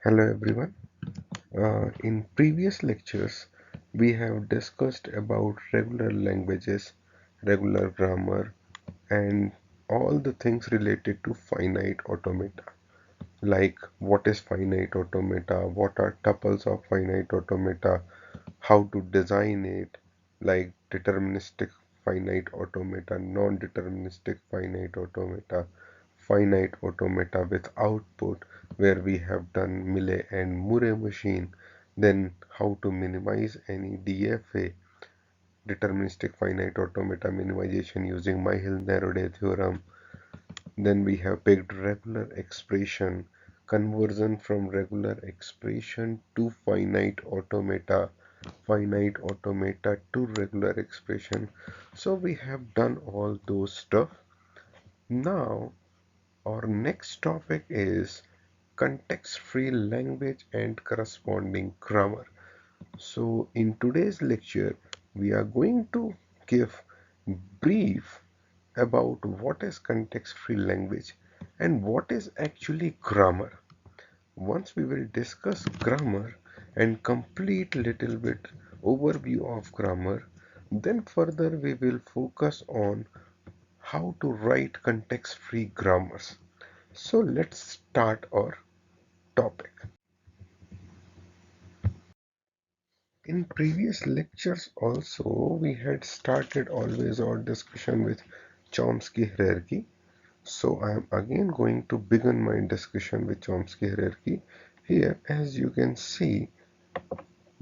Hello everyone. In previous lectures, we have discussed about regular languages, regular grammar, and all the things related to finite automata, like what is finite automata, what are tuples of finite automata, how to design it, like deterministic finite automata, non-deterministic finite automata, finite automata with output, where we have done Millet and Murray machine, then how to minimize any DFA, deterministic finite automata minimization using Myhill-Narrow theorem. Then we have picked regular expression, conversion from regular expression to finite automata to regular expression. So we have done all those stuff. Now our next topic is context-free language and corresponding grammar. So in today's lecture, we are going to give brief about what is context-free language and what is actually grammar. Once we will discuss grammar and complete little bit overview of grammar, then further we will focus on how to write context-free grammars. So let's start our topic. In previous lectures also we had started always our discussion with Chomsky hierarchy. So I am again going to begin my discussion with Chomsky hierarchy. Here, as you can see,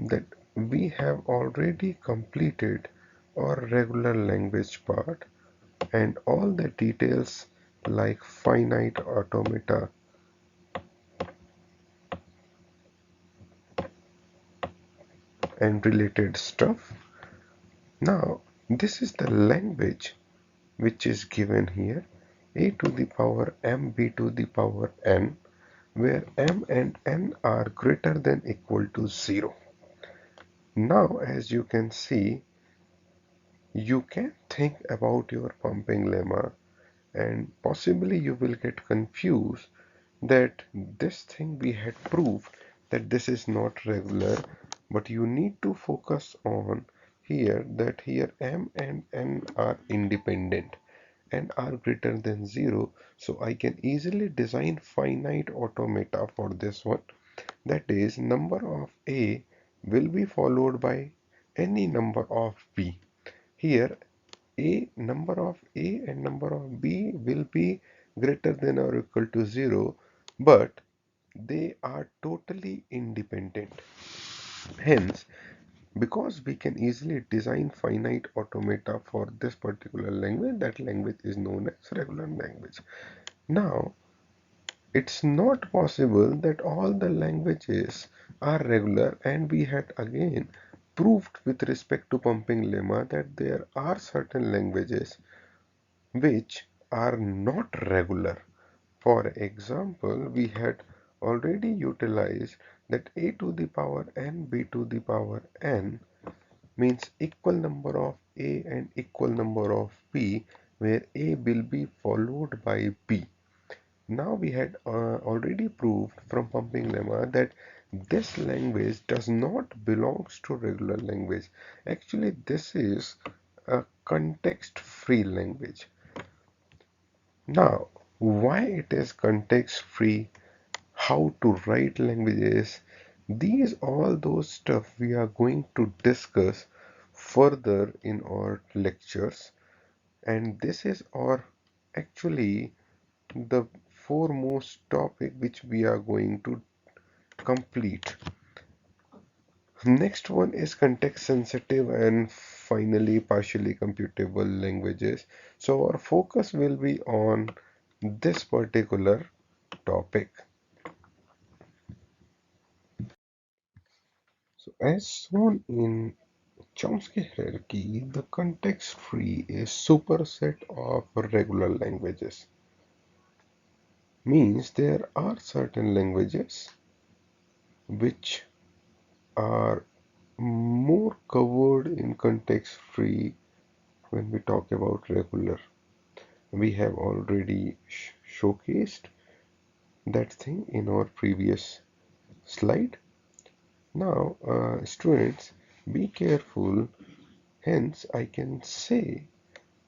that we have already completed our regular language part, and all the details like finite automata and related stuff. Now, this is the language which is given here, a to the power m b to the power n, where m and n are greater than equal to 0. Now, as you can see, you can think about your pumping lemma, and possibly you will get confused that this thing we had proved that this is not regular, but you need to focus on here that here m and n are independent and are greater than 0, so I can easily design finite automata for this one. That is, number of a will be followed by any number of b. Here number of a and number of b will be greater than or equal to 0, but they are totally independent. Hence, because we can easily design finite automata for this particular language, that language is known as regular language. Now, it's not possible that all the languages are regular, and we had again proved with respect to pumping lemma that there are certain languages which are not regular. For example, we had already utilized that a to the power n b to the power n means equal number of a and equal number of b, where a will be followed by b. Now we had already proved from pumping lemma that this language does not belongs to regular language. Actually, this is a context-free language. Now, why it is context-free, how to write languages, these all those stuff we are going to discuss further in our lectures, and this is our actually the foremost topic which we are going to complete. Next one is context sensitive and finally partially computable languages. So our focus will be on this particular topic. So as shown in Chomsky hierarchy, the context-free is superset of regular languages. Means there are certain languages which are more covered in context-free when we talk about regular. We have already showcased that thing in our previous slide. Now, students, be careful. Hence, I can say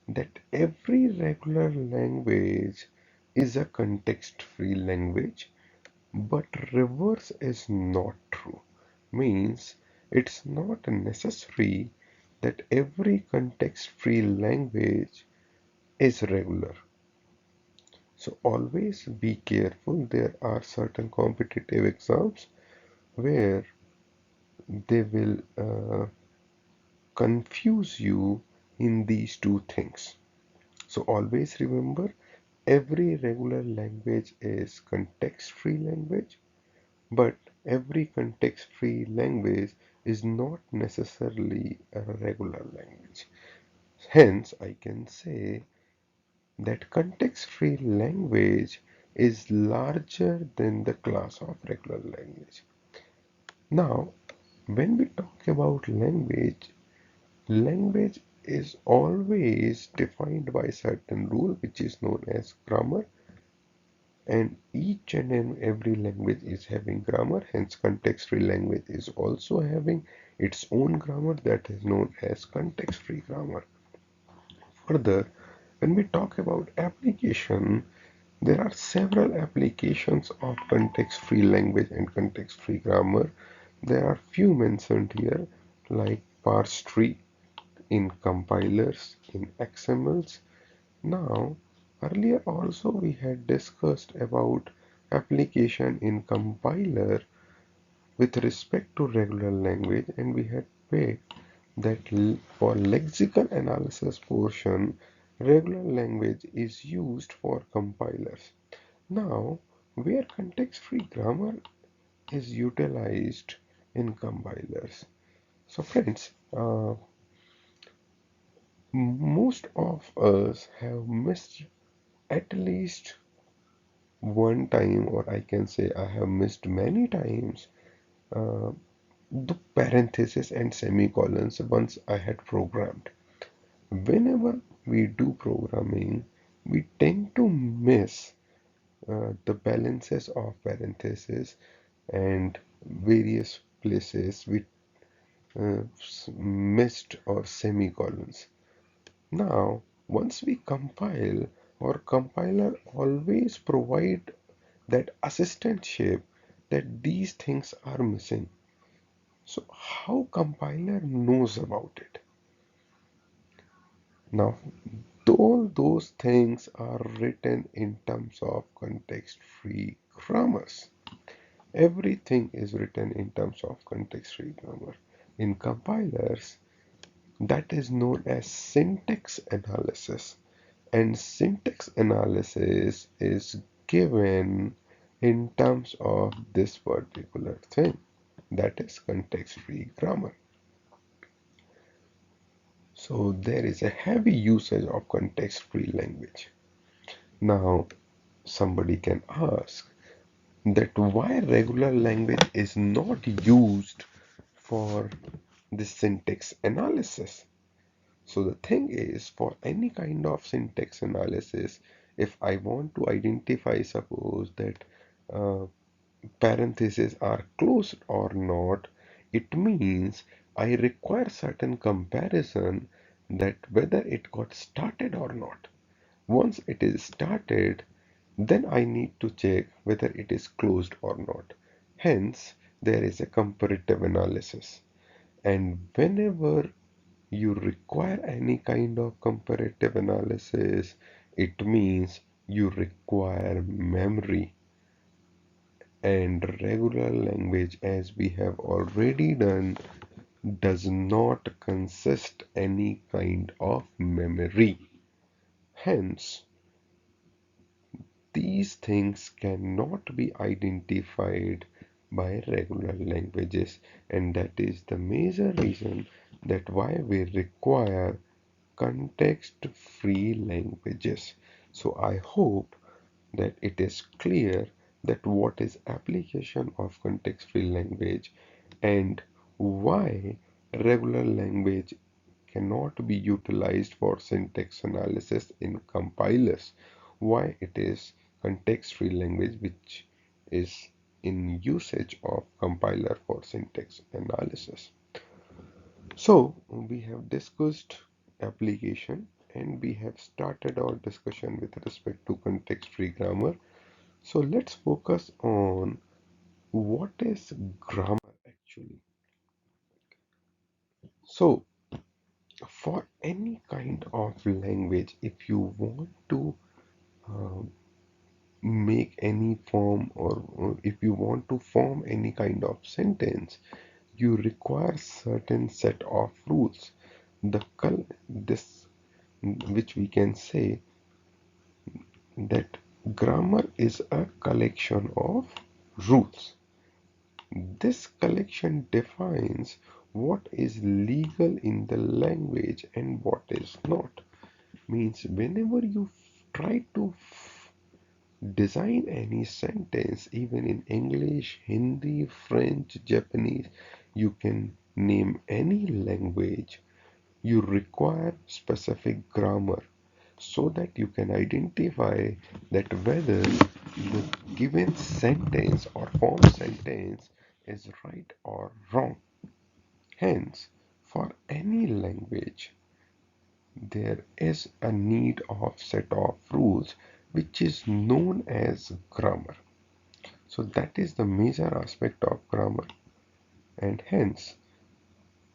that every regular language is a context-free language, but reverse is not true. Means it's not necessary that every context-free language is regular. So always be careful. There are certain competitive exams where they will confuse you in these two things. So always remember, every regular language is context-free language, but every context-free language is not necessarily a regular language. Hence, I can say that context-free language is larger than the class of regular language. Now, when we talk about language, language is always defined by certain rule which is known as grammar, and each and every language is having grammar. Hence context-free language is also having its own grammar that is known as context-free grammar. Further, when we talk about application, there are several applications of context-free language and context-free grammar. There are few mentioned here, like parse tree in compilers in XMLs. Now, earlier also we had discussed about application in compiler with respect to regular language, and we had picked that for lexical analysis portion, regular language is used for compilers. Now, where context-free grammar is utilized in compilers. So friends, most of us have missed at least one time, or I can say I have missed many times, uh, the parentheses and semicolons once I had programmed. Whenever we do programming, we tend to miss the balances of parentheses and various places we missed or semicolons. Now, once we compile, our compiler always provide that assistantship that these things are missing. So how compiler knows about it? Now, all those things are written in terms of context-free grammars. Everything is written in terms of context-free grammar. In compilers, that is known as syntax analysis. And syntax analysis is given in terms of this particular thing, that is context-free grammar. So there is a heavy usage of context-free language. Now, somebody can ask that why regular language is not used for this syntax analysis. So the thing is, for any kind of syntax analysis, if I want to identify, suppose that uh, parentheses are closed or not, it means I require certain comparison that whether it got started or not. Once it is started, then I need to check whether it is closed or not. Hence, there is a comparative analysis. And whenever you require any kind of comparative analysis, it means you require memory. And regular language, as we have already done, does not consist any kind of memory. Hence, these things cannot be identified by regular languages, and that is the major reason that why we require context-free languages. So I hope that it is clear that what is application of context-free language and why regular language cannot be utilized for syntax analysis in compilers, why it is context-free language which is in usage of compiler for syntax analysis. So we have discussed application and we have started our discussion with respect to context-free grammar. So let's focus on what is grammar actually. So for any kind of language, if you want to uh, make any form or if you want to form any kind of sentence, you require certain set of rules. This which we can say that grammar is a collection of rules. This collection defines what is legal in the language and what is not. Means whenever you try to design any sentence, even in English, Hindi, French, Japanese, you can name any language, you require specific grammar so that you can identify that whether the given sentence or form sentence is right or wrong. Hence, for any language, there is a need of set of rules which is known as grammar. So that is the major aspect of grammar, and hence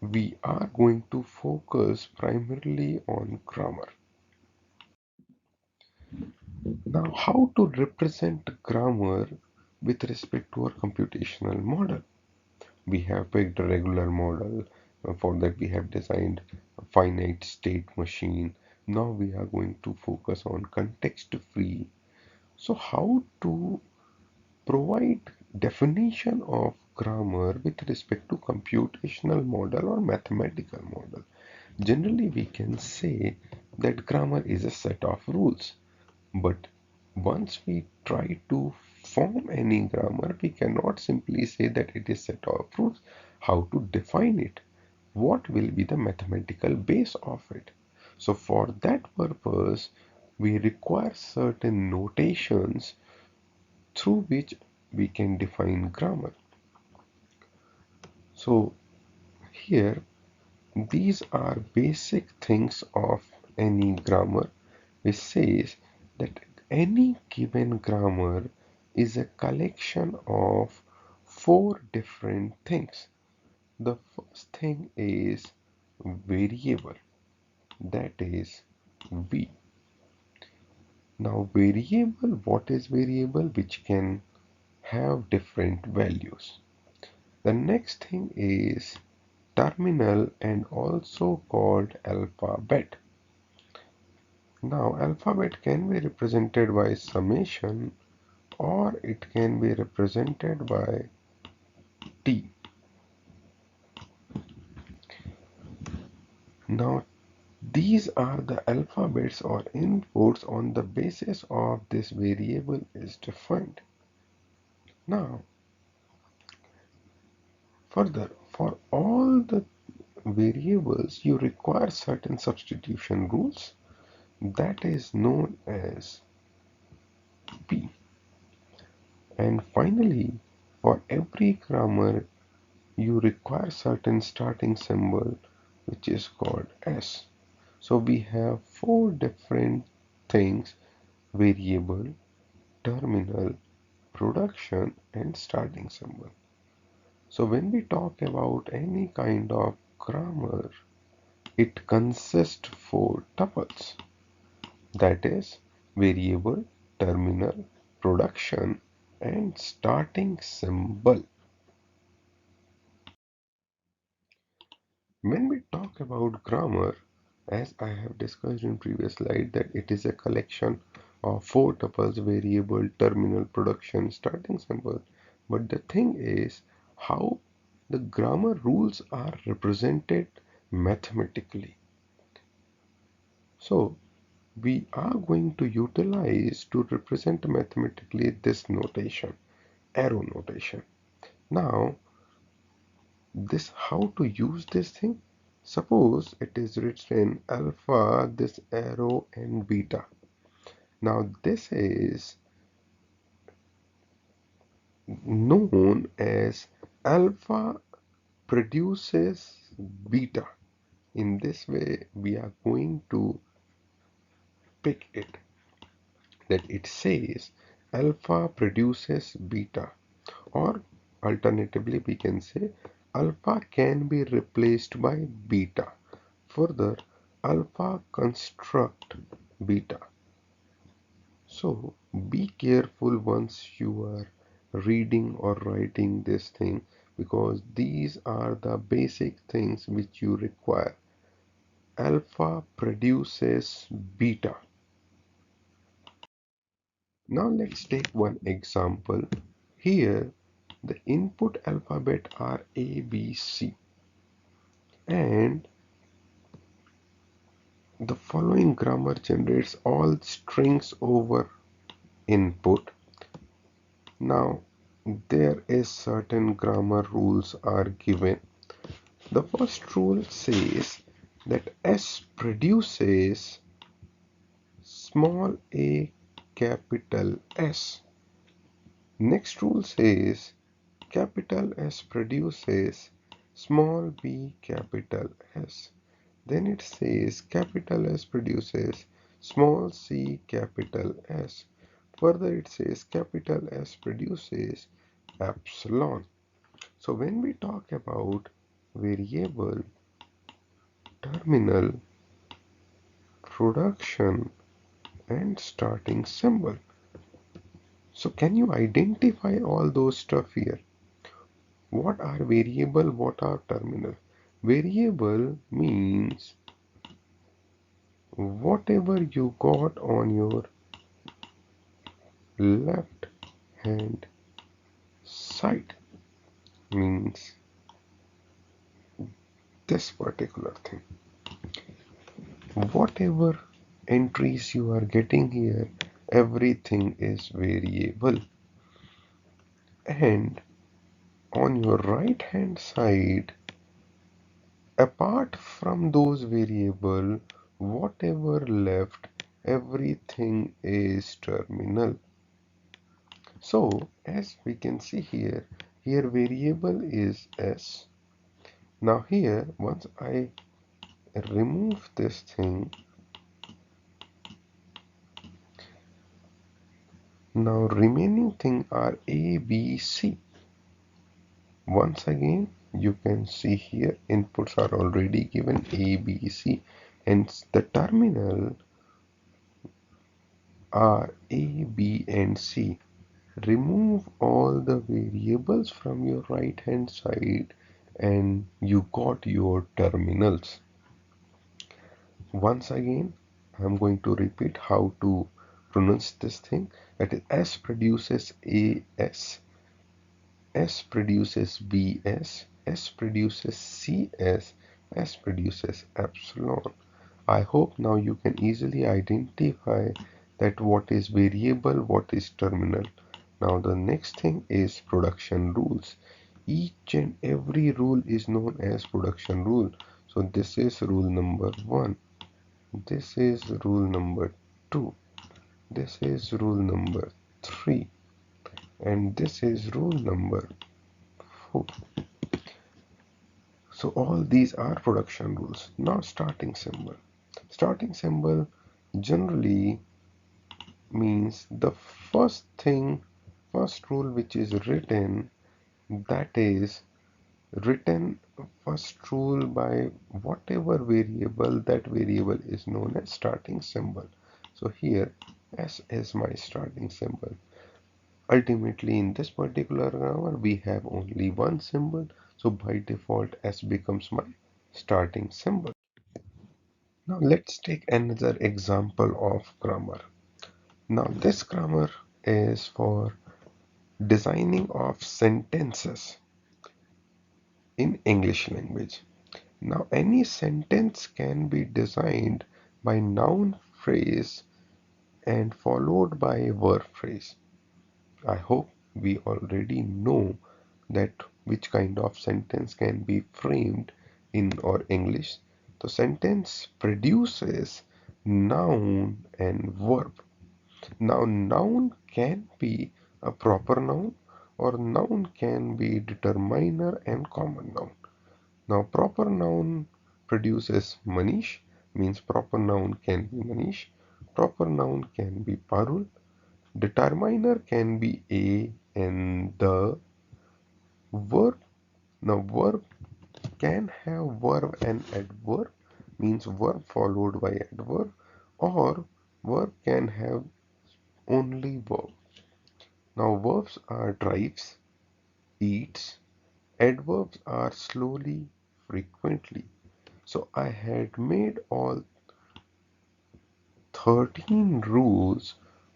we are going to focus primarily on grammar. Now, how to represent grammar with respect to our computational model? We have picked a regular model. For that, we have designed a finite state machine. Now we are going to focus on context free. So, how to provide definition of grammar with respect to computational model or mathematical model? Generally, we can say that grammar is a set of rules. But once we try to form any grammar, we cannot simply say that it is set of rules. How to define it? What will be the mathematical base of it? So for that purpose, we require certain notations through which we can define grammar. So here, these are basic things of any grammar, which says that any given grammar is a collection of four different things. The first thing is variable, that is V. Now variable, what is variable? Which can have different values. The next thing is terminal and also called alphabet. Now alphabet can be represented by summation or it can be represented by T. Now these are the alphabets or inputs on the basis of this variable is defined. Now further, for all the variables you require certain substitution rules that is known as P. And finally, for every grammar you require certain starting symbol which is called S. So we have four different things: variable, terminal, production, and starting symbol. So when we talk about any kind of grammar, it consists four tuples. That is variable, terminal, production, and starting symbol. When we talk about grammar, as I have discussed in previous slide, that it is a collection of four tuples: variable, terminal, production, starting symbol. But the thing is how the grammar rules are represented mathematically. So we are going to utilize to represent mathematically this notation, arrow notation. Now this how to use this thing. Suppose it is written alpha, this arrow, and beta. Now this is known as alpha produces beta. In this way, we are going to pick it, that it says alpha produces beta, or alternatively we can say alpha can be replaced by beta. Further, alpha construct beta. So be careful once you are reading or writing this thing, because these are the basic things which you require. Alpha produces beta. Now let's take one example. Here the input alphabet are A, B, C, and the following grammar generates all strings over input. Now there is certain grammar rules are given. The first rule says that S produces small a capital S. Next rule says capital S produces small b capital S. Then it says capital S produces small c capital S. Further it says capital S produces epsilon. So when we talk about variable, terminal, production and starting symbol. So can you identify all those stuff here? What are variable? What are terminal? Variable means whatever you got on your left hand side, means this particular thing. Whatever entries you are getting here, everything is variable. And on your right hand side, apart from those variable, whatever left, everything is terminal. So as we can see here variable is S. Now here, once I remove this thing, now remaining thing are A, B, C. Once again, you can see here inputs are already given A, B, C, and the terminal are A, B, and C. Remove all the variables from your right hand side and you got your terminals. Once again, I'm going to repeat how to pronounce this thing. That is S produces AS, S produces BS, S produces CS, S produces epsilon. I hope now you can easily identify that what is variable, what is terminal. Now the next thing is production rules. Each and every rule is known as production rule. So this is rule number 1. This is rule number 2. This is rule number 3. And this is rule number 4. So all these are production rules. Now starting symbol. Starting symbol generally means the first thing, first rule which is written, that is written first rule by whatever variable, that variable is known as starting symbol. So here S is my starting symbol. Ultimately in this particular grammar we have only one symbol, so by default S becomes my starting symbol. Now let's take another example of grammar. Now this grammar is for designing of sentences in English language. Now any sentence can be designed by noun phrase and followed by a verb phrase. I hope we already know that which kind of sentence can be framed in our English. The sentence produces noun and verb. Now noun can be a proper noun or noun can be determiner and common noun. Now proper noun produces Manish, means proper noun can be Manish, proper noun can be Parul, determiner can be a and the verb. Now verb can have verb and adverb, means verb followed by adverb, or verb can have only verb. Now verbs are drives, eats, adverbs are slowly, frequently. So I had made all 13 rules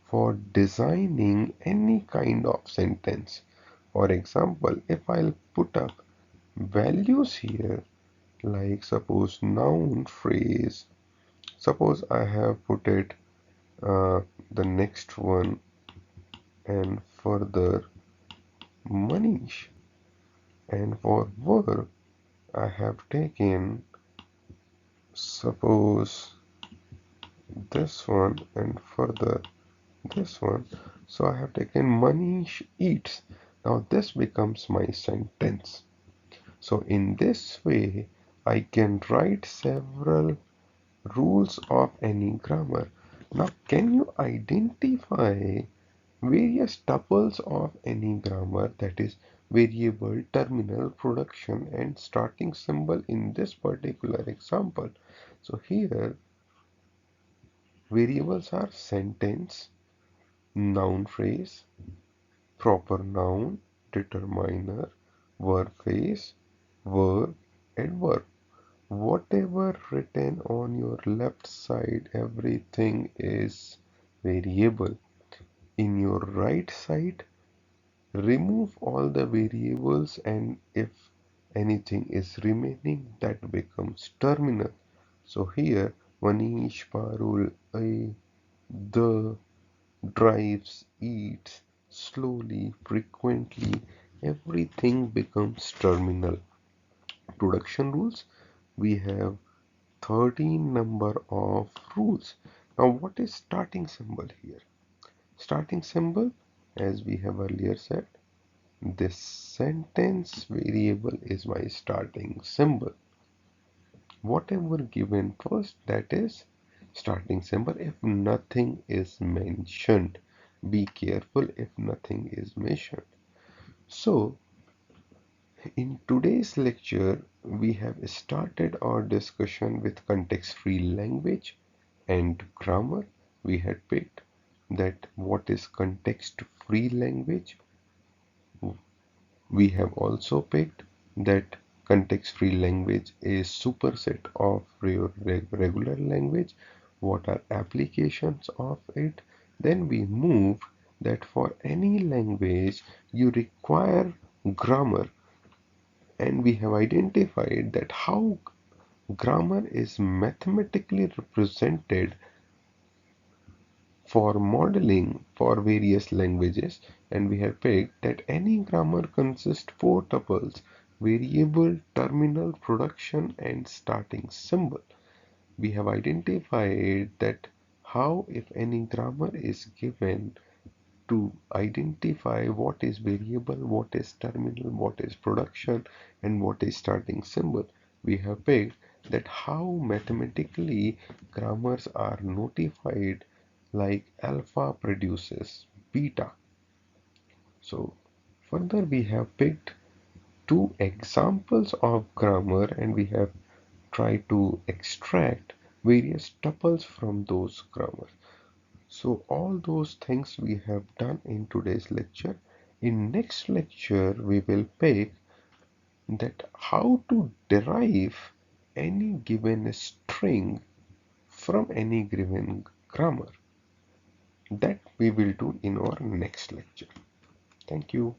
for designing any kind of sentence. For example, if I'll put up values here, like suppose noun phrase, suppose I have put it the next one and further Manish, and for verb I have taken suppose this one and further this one. So I have taken Manish eats. Now this becomes my sentence. So in this way, I can write several rules of any grammar. Now can you identify various tuples of any grammar, that is variable, terminal, production and starting symbol in this particular example? So here variables are sentence, noun phrase, proper noun, determiner, verb phrase, verb, adverb. Whatever written on your left side, everything is variable. In your right side, remove all the variables, and if anything is remaining, that becomes terminal. So here, Manish, Parul, I, the, drives, eats, slowly, frequently, everything becomes terminal. Production rules, we have 13 number of rules. Now what is starting symbol here? Starting symbol, as we have earlier said, this sentence variable is my starting symbol. Whatever given first, that is starting symbol if nothing is mentioned. Be careful if nothing is mentioned. So in today's lecture, we have started our discussion with context-free language and grammar. We had picked that what is context-free language. We have also picked that context-free language is superset of regular language. What are applications of it? Then we moved that for any language you require grammar, and we have identified that how grammar is mathematically represented for modeling for various languages, and we have picked that any grammar consists four tuples: variable, terminal, production and starting symbol. We have identified that how, if any grammar is given, to identify what is variable, what is terminal, what is production, and what is starting symbol. We have picked that how mathematically grammars are notified, like alpha produces beta. So further we have picked two examples of grammar, and we have tried to extract various tuples from those grammars. So all those things we have done in today's lecture. In next lecture, we will pick that how to derive any given string from any given grammar. That we will do in our next lecture. Thank you.